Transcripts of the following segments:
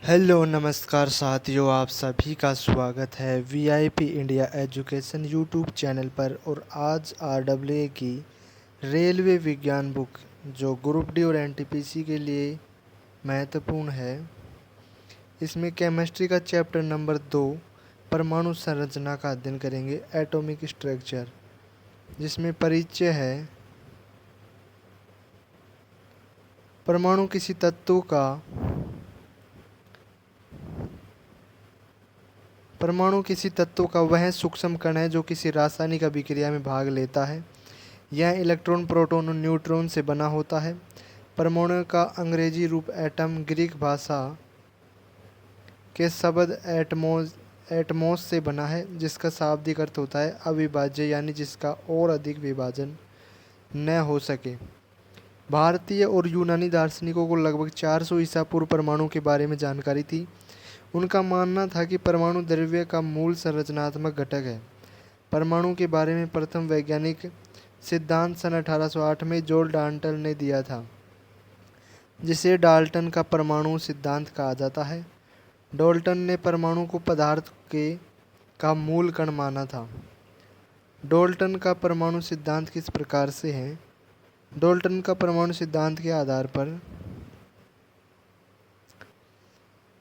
Hello नमस्कार साथियों, आप सभी का स्वागत है VIP India education YouTube channel पर। और आज आरडब्ल्यूए की रेलवे विज्ञान बुक जो ग्रुप डी और एनटीपीसी के लिए महत्वपूर्ण है, इसमें केमिस्ट्री का चैप्टर नंबर 2 परमाणु संरचना का अध्ययन करेंगे, एटॉमिक स्ट्रक्चर, जिसमें परिचय है। परमाणु किसी तत्व का परमाणु किसी तत्व का वह सूक्ष्म कण है जो किसी रासायनिक अभिक्रिया में भाग लेता है। यह इलेक्ट्रॉन, प्रोटॉन और न्यूट्रॉन से बना होता है। परमाणु का अंग्रेजी रूप एटम ग्रीक भाषा के शब्द एटमोस से बना है, जिसका शाब्दिक अर्थ होता है अविभाज्य, यानी जिसका और अधिक विभाजन न हो सके। भारतीय और यूनानी दार्शनिकों को लगभग 400 ईसा पूर्व परमाणु के बारे में जानकारी थी। उनका मानना था कि परमाणु द्रव्य का मूल संरचनात्मक घटक है। परमाणु के बारे में प्रथम वैज्ञानिक सिद्धांत सन 1808 में जॉन डाल्टन ने दिया था, जिसे डाल्टन का परमाणु सिद्धांत कहा जाता है। डाल्टन ने परमाणु को पदार्थ के का मूल कण माना था। डाल्टन का परमाणु सिद्धांत किस प्रकार से है? डाल्टन का परमाणु सिद्धांत के आधार पर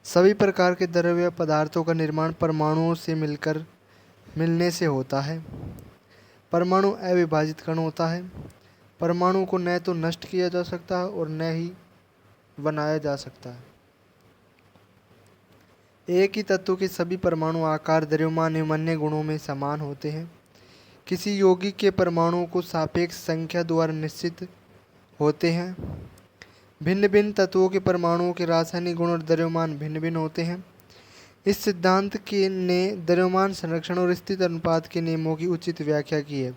सभी प्रकार के द्रव्य पदार्थों का निर्माण परमाणुओं से मिलने से होता है। परमाणु अविभाजित कण होता है। परमाणु को न तो नष्ट किया जा सकता है और न ही बनाया जा सकता है। एक ही तत्व के सभी परमाणु आकार, द्रव्यमान एवं अन्य गुणों में समान होते हैं। किसी यौगिक के परमाणुओं को सापेक्ष संख्या द्वारा निश्चित होते हैं। भिन्न भिन्न तत्वों के परमाणुओं के रासायनिक गुण और द्रव्यमान भिन्न भिन्न होते हैं। इस सिद्धांत के ने द्रव्यमान संरक्षण और स्थिति अनुपात के नियमों की उचित व्याख्या की है।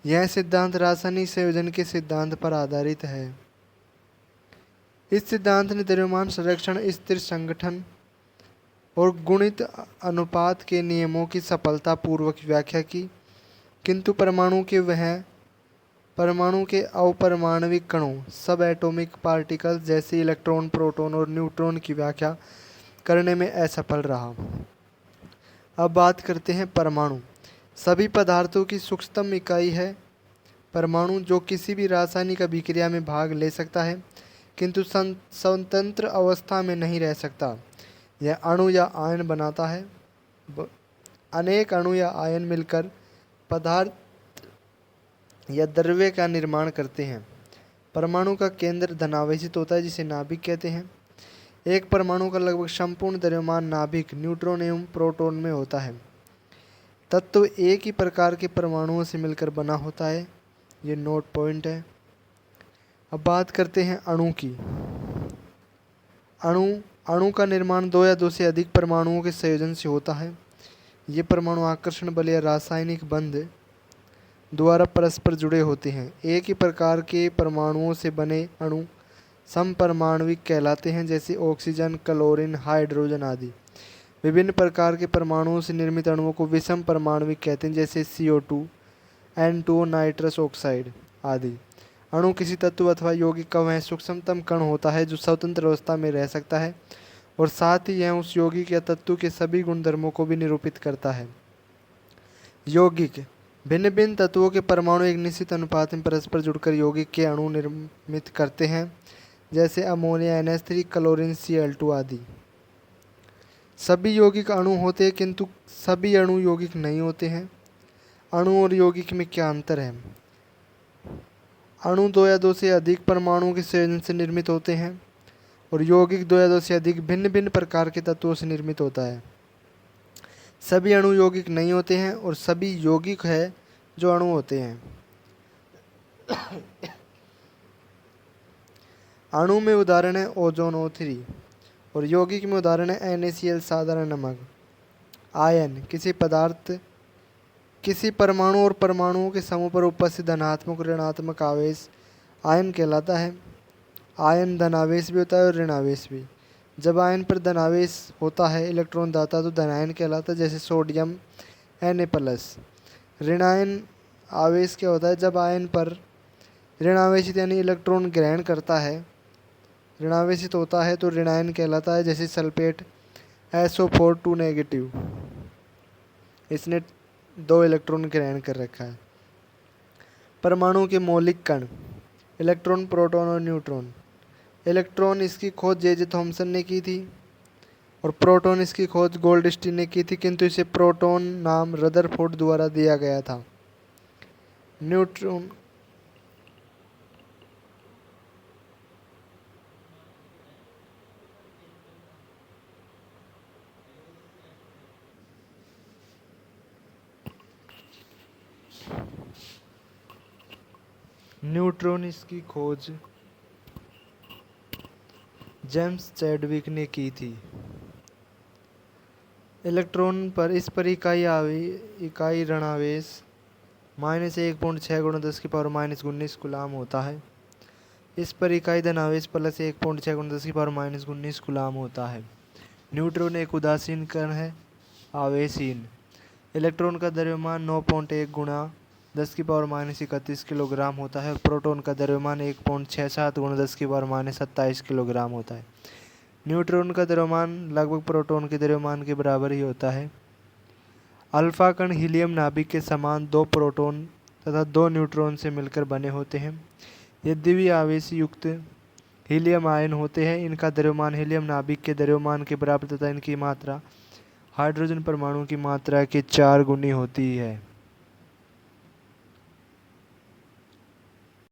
यह सिद्धांत रासायनिक संयोजन के सिद्धांत पर आधारित है। इस सिद्धांत ने द्रव्यमान संरक्षण, स्थिर संगठन और गुणित अनुपात के नियमों की सफलतापूर्वक व्याख्या की, किंतु परमाणु के अपरमाणविक कणों, सब एटॉमिक पार्टिकल्स जैसे इलेक्ट्रॉन, प्रोटॉन और न्यूट्रॉन की व्याख्या करने में असफल रहा। अब बात करते हैं परमाणु। सभी पदार्थों की सूक्ष्मतम इकाई है परमाणु, जो किसी भी रासायनिक अभिक्रिया में भाग ले सकता है किंतु स्वतंत्र अवस्था में नहीं रह सकता। यह अणु या आयन बनाता है। अनेक अणु या आयन मिलकर पदार्थ या द्रव्य का निर्माण करते हैं। परमाणु का केंद्र धनावेशित होता है, जिसे नाभिक कहते हैं। एक परमाणु का लगभग संपूर्ण द्रव्यमान नाभिक, न्यूट्रॉन एवं प्रोटॉन में होता है। तत्व एक ही प्रकार के परमाणुओं से मिलकर बना होता है। ये नोट पॉइंट है। अब बात करते हैं अणु की। अणु का निर्माण दो या दो से अधिक परमाणुओं के संयोजन से होता है। ये परमाणु आकर्षण बल या रासायनिक बंध द्वारा परस्पर जुड़े होते हैं। एक ही प्रकार के परमाणुओं से बने अणु समपरमाणविक कहलाते हैं, जैसे ऑक्सीजन, क्लोरीन, हाइड्रोजन आदि। विभिन्न प्रकार के परमाणुओं से निर्मित अणुओं को विषम परमाणविक कहते हैं, जैसे CO2, N2O, नाइट्रस ऑक्साइड आदि। अणु किसी तत्व अथवा यौगिक का वह सूक्ष्मतम कण होता है जो स्वतंत्र अवस्था में रह सकता है, और साथ ही यह उस यौगिक या तत्व के सभी गुणधर्मों को भी निरूपित करता है। यौगिक भिन्न भिन्न तत्वों के परमाणु एक निश्चित अनुपात में परस्पर जुड़कर यौगिक के अणु निर्मित करते हैं, जैसे अमोनिया NH3, क्लोरीन Cl2 आदि। सभी यौगिक अणु होते हैं, किंतु सभी अणु यौगिक नहीं होते हैं। अणु और यौगिक में क्या अंतर है? अणु दो या दो से अधिक परमाणुओं के संयोजन से निर्मित होते हैं, और यौगिक दो या दो से अधिक भिन्न भिन्न प्रकार के तत्वों से निर्मित होता है। सभी अणु यौगिक नहीं होते हैं, और सभी यौगिक है जो अणु होते हैं। अणु में उदाहरण है ओजोन O3, और यौगिक में उदाहरण है NaCl, साधारण नमक। आयन किसी परमाणु और परमाणुओं के समूह पर उपस्थित धनात्मक और ऋणात्मक आवेश आयन कहलाता है। आयन धनावेश भी होता है और ऋणावेश भी। जब आयन पर धनावेश होता है, इलेक्ट्रॉन दाता, तो धनायन कहलाता है, जैसे सोडियम Na+। ऋणायन आवेश क्या होता है? जब आयन पर ऋणावेशित यानी इलेक्ट्रॉन ग्रहण करता है, ऋणावेशित होता है तो ऋणायन कहलाता है, जैसे सल्फेट SO4 2 नेगेटिव, इसने 2 इलेक्ट्रॉन ग्रहण कर रखा है। परमाणु के मौलिक कण, इलेक्ट्रॉन, प्रोटॉन और न्यूट्रॉन। इलेक्ट्रॉन इसकी खोज जे थॉमसन ने की थी और प्रोटॉन इसकी खोज गोल्डस्टीन ने की थी, किंतु इसे प्रोटॉन नाम रदरफोर्ड द्वारा दिया गया था। न्यूट्रॉन न्यूट्रॉन इसकी खोज जेम्स चैडविक ने की थी। इलेक्ट्रॉन पर इस पर इकाई ऋणावेश -1.6 × 10⁻⁻19 कूलाम होता है। इस पर इकाई धनावेश +1.6 × 10⁻⁻19 कूलाम होता है। न्यूट्रॉन एक उदासीन कण है, आवेशहीन। इलेक्ट्रॉन का द्रव्यमान 9.1 × 10⁻31 किलोग्राम होता है और प्रोटॉन का द्रव्यमान 1.67 × 10⁻27 किलोग्राम होता है। न्यूट्रॉन का द्रव्यमान लगभग प्रोटॉन के द्रव्यमान के बराबर ही होता है। अल्फा कण हीलियम नाभिक के समान 2 प्रोटॉन तथा 2 न्यूट्रॉन से मिलकर बने होते हैं। ये द्वितीय आवेश युक्त हीलियम आयन होते हैं। इनका द्रव्यमान हीलियम नाभिक के द्रव्यमान के बराबर तथा इनकी मात्रा हाइड्रोजन परमाणु की मात्रा के 4 गुनी होती है।